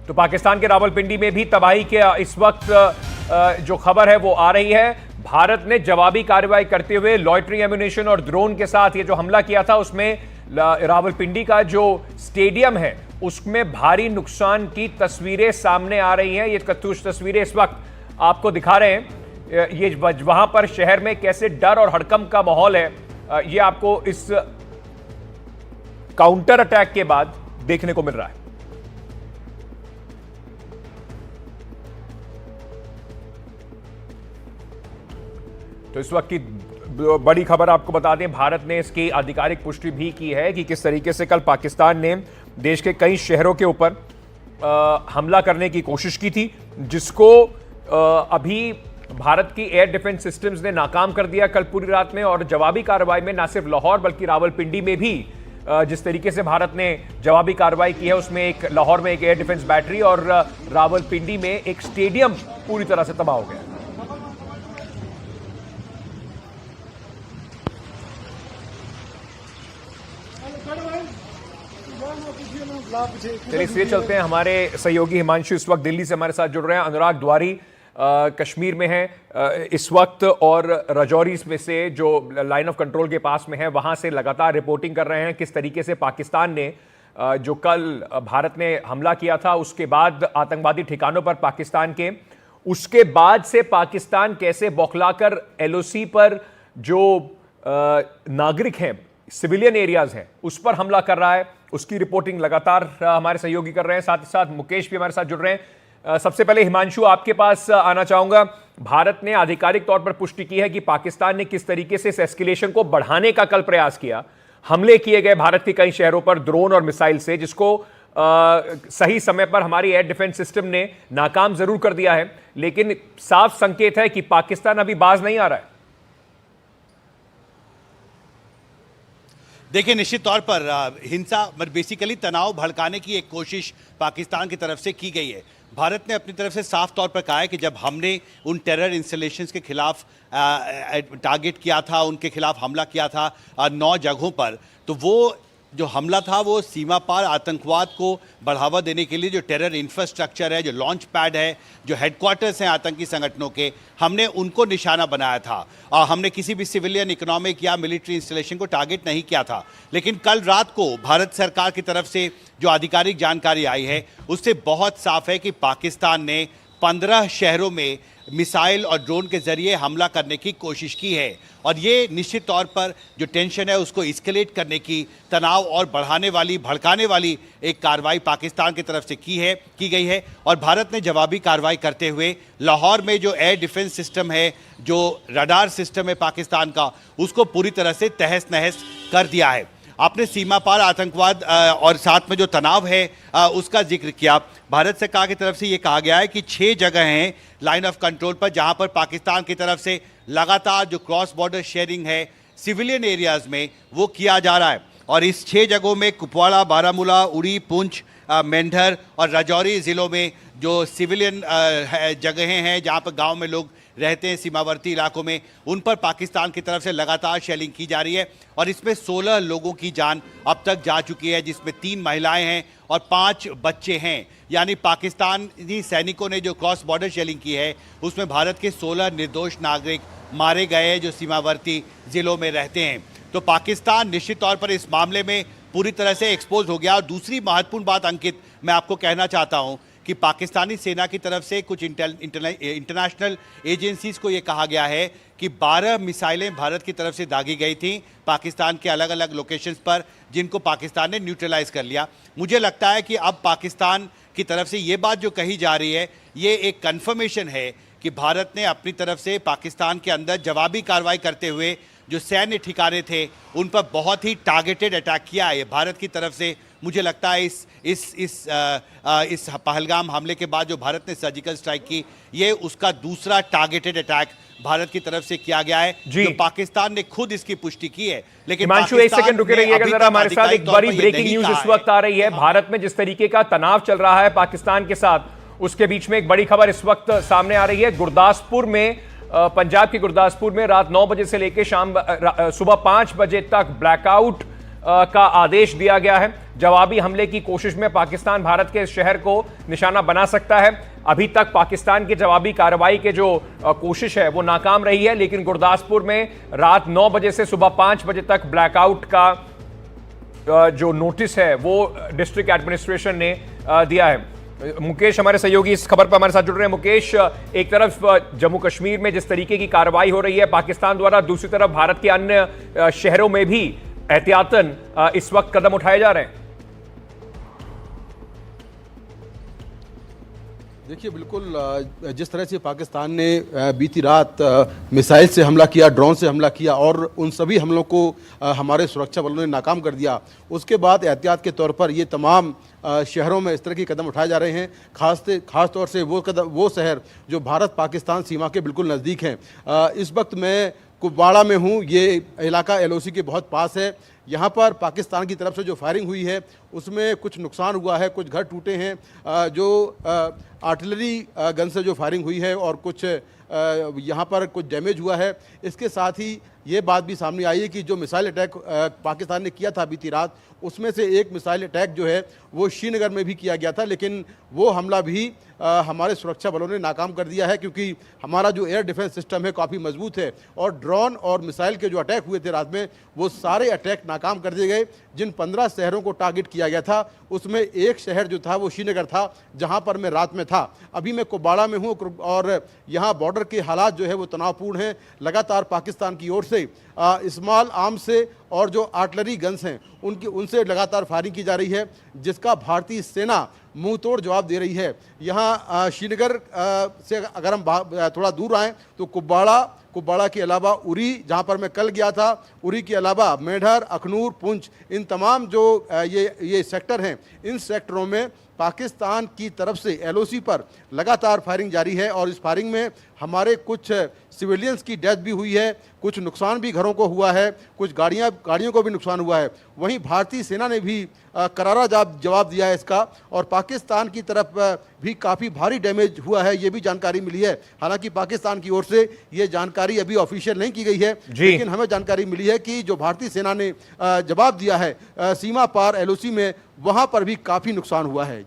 तो पाकिस्तान के रावलपिंडी में भी तबाही के इस वक्त जो खबर है वो आ रही है। भारत ने जवाबी कार्रवाई करते हुए लॉयटरिंग एम्यूनेशन और ड्रोन के साथ ये जो हमला किया था, उसमें रावलपिंडी का जो स्टेडियम है उसमें भारी नुकसान की तस्वीरें सामने आ रही हैं। ये कुछ तस्वीरें इस वक्त आपको दिखा रहे हैं, ये वहां पर शहर में कैसे डर और हड़कंप का माहौल है, ये आपको इस काउंटर अटैक के बाद देखने को मिल रहा है। तो इस वक्त की बड़ी खबर आपको बता दें, भारत ने इसकी आधिकारिक पुष्टि भी की है कि किस तरीके से कल पाकिस्तान ने देश के कई शहरों के ऊपर हमला करने की कोशिश की थी, जिसको अभी भारत की एयर डिफेंस सिस्टम्स ने नाकाम कर दिया कल पूरी रात में। और जवाबी कार्रवाई में ना सिर्फ लाहौर बल्कि रावलपिंडी में भी जिस तरीके से भारत ने जवाबी कार्रवाई की है, उसमें एक लाहौर में एक एयर डिफेंस बैटरी और रावलपिंडी में एक स्टेडियम पूरी तरह से तबाह हो गया। चलिए इसलिए चलते हैं, हमारे सहयोगी हिमांशु इस वक्त दिल्ली से हमारे साथ जुड़ रहे हैं। अनुराग द्वारी कश्मीर में है इस वक्त और राजौरी में से जो लाइन ऑफ कंट्रोल के पास में है वहां से लगातार रिपोर्टिंग कर रहे हैं किस तरीके से पाकिस्तान ने जो कल भारत ने हमला किया था उसके बाद आतंकवादी ठिकानों पर पाकिस्तान के, उसके बाद से पाकिस्तान कैसे बौखलाकर एलओसी पर जो नागरिक हैं, सिविलियन एरियाज हैं, उस पर हमला कर रहा है, उसकी रिपोर्टिंग लगातार हमारे सहयोगी कर रहे हैं। साथ ही साथ मुकेश भी हमारे साथ जुड़ रहे हैं। सबसे पहले हिमांशु आपके पास आना चाहूंगा। भारत ने आधिकारिक तौर पर पुष्टि की है कि पाकिस्तान ने किस तरीके से इस एस्केलेशन को बढ़ाने का कल प्रयास किया। हमले किए गए भारत के कई शहरों पर ड्रोन और मिसाइल से, जिसको सही समय पर हमारी एयर डिफेंस सिस्टम ने नाकाम जरूर कर दिया है, लेकिन साफ संकेत है कि पाकिस्तान अभी बाज नहीं आ रहा है। देखिए, निश्चित तौर पर हिंसा बेसिकली तनाव भड़काने की एक कोशिश पाकिस्तान की तरफ से की गई है। भारत ने अपनी तरफ से साफ तौर पर कहा है कि जब हमने उन टेरर इंस्टॉलेशंस के खिलाफ टारगेट किया था, उनके खिलाफ हमला किया था 9 जगहों पर, तो वो जो हमला था वो सीमा पार आतंकवाद को बढ़ावा देने के लिए जो टेरर इंफ्रास्ट्रक्चर है, जो लॉन्च पैड है, जो हेडक्वार्टर्स हैं आतंकी संगठनों के, हमने उनको निशाना बनाया था। और हमने किसी भी सिविलियन, इकोनॉमिक या मिलिट्री इंस्टॉलेशन को टारगेट नहीं किया था। लेकिन कल रात को भारत सरकार की तरफ से जो आधिकारिक जानकारी आई है उससे बहुत साफ है कि पाकिस्तान ने 15 शहरों में मिसाइल और ड्रोन के जरिए हमला करने की कोशिश की है। और ये निश्चित तौर पर जो टेंशन है उसको एस्केलेट करने की, तनाव और बढ़ाने वाली, भड़काने वाली एक कार्रवाई पाकिस्तान की तरफ से की गई है। और भारत ने जवाबी कार्रवाई करते हुए लाहौर में जो एयर डिफेंस सिस्टम है, जो रडार सिस्टम है पाकिस्तान का, उसको पूरी तरह से तहस नहस कर दिया है। आपने सीमा पार आतंकवाद और साथ में जो तनाव है उसका जिक्र किया। भारत सरकार की तरफ से ये कहा गया है कि 6 जगह हैं लाइन ऑफ कंट्रोल पर जहां पर पाकिस्तान की तरफ से लगातार जो क्रॉस बॉर्डर शेयरिंग है सिविलियन एरियाज में वो किया जा रहा है। और इस 6 जगहों में कुपवाड़ा, बारामूला, उड़ी, पुंछ, मेंढर और राजौरी ज़िलों में जो सिविलियन जगहें हैं जहां पर गांव में लोग रहते हैं, सीमावर्ती इलाकों में, उन पर पाकिस्तान की तरफ से लगातार शेलिंग की जा रही है। और इसमें 16 लोगों की जान अब तक जा चुकी है, जिसमें 3 महिलाएं हैं और 5 बच्चे हैं। यानी पाकिस्तानी सैनिकों ने जो क्रॉस बॉर्डर शेलिंग की है उसमें भारत के 16 निर्दोष नागरिक मारे गए हैं जो सीमावर्ती ज़िलों में रहते हैं। तो पाकिस्तान निश्चित तौर पर इस मामले में पूरी तरह से एक्सपोज हो गया। और दूसरी महत्वपूर्ण बात अंकित मैं आपको कहना चाहता हूं कि पाकिस्तानी सेना की तरफ से कुछ इंटरनेशनल एजेंसीज को ये कहा गया है कि 12 मिसाइलें भारत की तरफ से दागी गई थी पाकिस्तान के अलग अलग लोकेशंस पर, जिनको पाकिस्तान ने न्यूट्रलाइज कर लिया। मुझे लगता है कि अब पाकिस्तान की तरफ से ये बात जो कही जा रही है ये एक कन्फर्मेशन है कि भारत ने अपनी तरफ से पाकिस्तान के अंदर जवाबी कार्रवाई करते हुए जो सैन्य ठिकाने थे उन पर बहुत ही टारगेटेड अटैक किया है भारत की तरफ से। मुझे लगता है इस पहलगाम हमले के बाद जो भारत ने सर्जिकल स्ट्राइक की, ये उसका दूसरा टारगेटेड अटैक भारत की तरफ से किया गया है, जो पाकिस्तान ने खुद इसकी पुष्टि की है। लेकिन हिमांशु एक सेकंड रुके रहिएगा जरा, हमारे साथ एक बड़ी ब्रेकिंग न्यूज इस वक्त आ रही है। भारत में जिस तरीके का तनाव चल रहा है पाकिस्तान के साथ, उसके बीच में एक बड़ी खबर इस वक्त सामने आ रही है। गुरदासपुर में, पंजाब के गुरदासपुर में रात 9 बजे से लेकर सुबह 5 बजे तक ब्लैकआउट का आदेश दिया गया है, जवाबी हमले की कोशिश में पाकिस्तान भारत के इस शहर को निशाना बना सकता है। अभी तक पाकिस्तान की जवाबी कार्रवाई के जो कोशिश है वो नाकाम रही है, लेकिन गुरदासपुर में रात 9 बजे से सुबह 5 बजे तक ब्लैकआउट का जो नोटिस है वो डिस्ट्रिक्ट एडमिनिस्ट्रेशन ने दिया है। मुकेश हमारे सहयोगी इस खबर पर हमारे साथ जुड़ रहे हैं। मुकेश, एक तरफ जम्मू कश्मीर में जिस तरीके की कार्रवाई हो रही है पाकिस्तान द्वारा, दूसरी तरफ भारत के अन्य शहरों में भी एहतियातन इस वक्त कदम उठाए जा रहे हैं। देखिए, बिल्कुल जिस तरह से पाकिस्तान ने बीती रात मिसाइल से हमला किया, ड्रोन से हमला किया और उन सभी हमलों को हमारे सुरक्षा बलों ने नाकाम कर दिया, उसके बाद एहतियात के तौर पर ये तमाम शहरों में इस तरह के कदम उठाए जा रहे हैं। खास तौर से वो शहर जो भारत पाकिस्तान सीमा के बिल्कुल नज़दीक हैं। इस वक्त मैं कुपवाड़ा में हूँ। ये इलाका LOC के बहुत पास है। यहाँ पर पाकिस्तान की तरफ से जो फायरिंग हुई है उसमें कुछ नुकसान हुआ है, कुछ घर टूटे हैं, जो आर्टिलरी गन से जो फायरिंग हुई है और कुछ यहाँ पर कुछ डैमेज हुआ है। इसके साथ ही ये बात भी सामने आई है कि जो मिसाइल अटैक पाकिस्तान ने किया था बीती रात, उसमें से एक मिसाइल अटैक जो है वो श्रीनगर में भी किया गया था, लेकिन वो हमला भी हमारे सुरक्षा बलों ने नाकाम कर दिया है, क्योंकि हमारा जो एयर डिफेंस सिस्टम है काफ़ी मजबूत है और ड्रोन और मिसाइल के जो अटैक हुए थे रात में वो सारे अटैक नाकाम कर दिए गए। जिन 15 शहरों को टारगेट किया गया था उसमें एक शहर जो था वो श्रीनगर था, जहां पर मैं रात में था। अभी मैं कुपवाड़ा में हूं और यहां बॉर्डर के हालात जो है वो तनावपूर्ण हैं। लगातार पाकिस्तान की ओर से स्मॉल आर्म्स से और जो आर्टिलरी गन्स हैं उनसे लगातार फायरिंग की जा रही है, जिसका भारतीय सेना मुंह तोड़ जवाब दे रही है। यहाँ श्रीनगर से अगर हम थोड़ा दूर आएँ तो कुपवाड़ा के अलावा उरी, जहाँ पर मैं कल गया था, उरी के अलावा मेढर, अखनूर, पुंछ, इन तमाम जो ये सेक्टर हैं, इन सेक्टरों में पाकिस्तान की तरफ से LOC पर लगातार फायरिंग जारी है और इस फायरिंग में हमारे कुछ सिविलियंस की डेथ भी हुई है, कुछ नुकसान भी घरों को हुआ है, कुछ गाड़ियों को भी नुकसान हुआ है। वहीं भारतीय सेना ने भी करारा जवाब दिया है इसका और पाकिस्तान की तरफ भी काफ़ी भारी डैमेज हुआ है, ये भी जानकारी मिली है। हालांकि पाकिस्तान की ओर से ये जानकारी अभी ऑफिशियल नहीं की गई है, लेकिन हमें जानकारी मिली है कि जो भारतीय सेना ने जवाब दिया है सीमा पार LOC में, वहाँ पर भी काफ़ी नुकसान हुआ है।